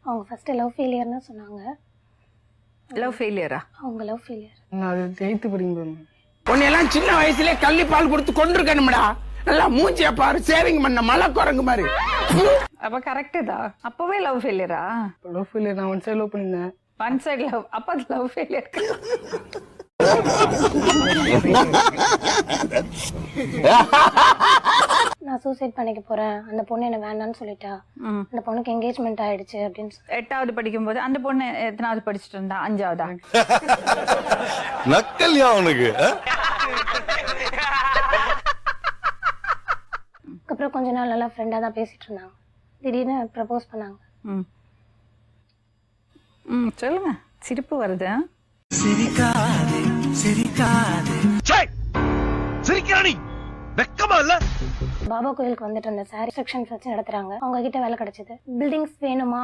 அவங்க first love ஃபெயிலியர்னு சொன்னாங்க. Love ஃபெயிலியரா? அவங்க லவ் ஃபெயிலியர். நான் அது 8th படிக்கும்போது. உன்னையெல்லாம் சின்ன வயசுலயே கள்ளி பால் கொடுத்து கொண்டிருக்கணும்டா. நல்லா மூஞ்சிய பாரு, சேவிங் பண்ண மலை குரங்கு மாதிரி. அப்ப கரெக்ட் தான். அப்பவே லவ் ஃபெயிலியரா? Love failure. நான் ஒன் சைடு லவ் பண்ணியிருந்தேன். One side love. அப்ப அது லவ் ஃபெயிலியர். நான் சூசைட் பண்ணிக்க போறேன், அந்த பொண்ணு என்ன வேண்டான்னு சொல்லிட்டா, அந்த பொண்ணுக்கு என்கேஜ்மெண்ட் ஆயிடுச்சு அப்படின்னு 8வது படிக்கும்போது அந்த பொண்ணு எத்தனாவது படிச்சுட்டு இருந்தா? 5வதா? நக்கல்யா அவனுக்கு. அதுக்கப்புறம் கொஞ்ச நாள் நல்லா ஃப்ரெண்டா தான் பேசிட்டு இருந்தாங்க. திடீர்னு ப்ரப்போஸ் பண்ணாங்க. சொல்லுங்க. சிரிப்பு வருது. சிரிக்காதே சிரிக்காதே. சிரிக்கிறானி வெக்கமா இல்ல? பாபா கோயிலுக்கு வந்துட்டு இருந்த சாரி செக்ஷன் வச்சு நடத்துறாங்க. அவங்க கிட்ட வேலை கிடைச்சது. பில்டிங்ஸ் வேணுமா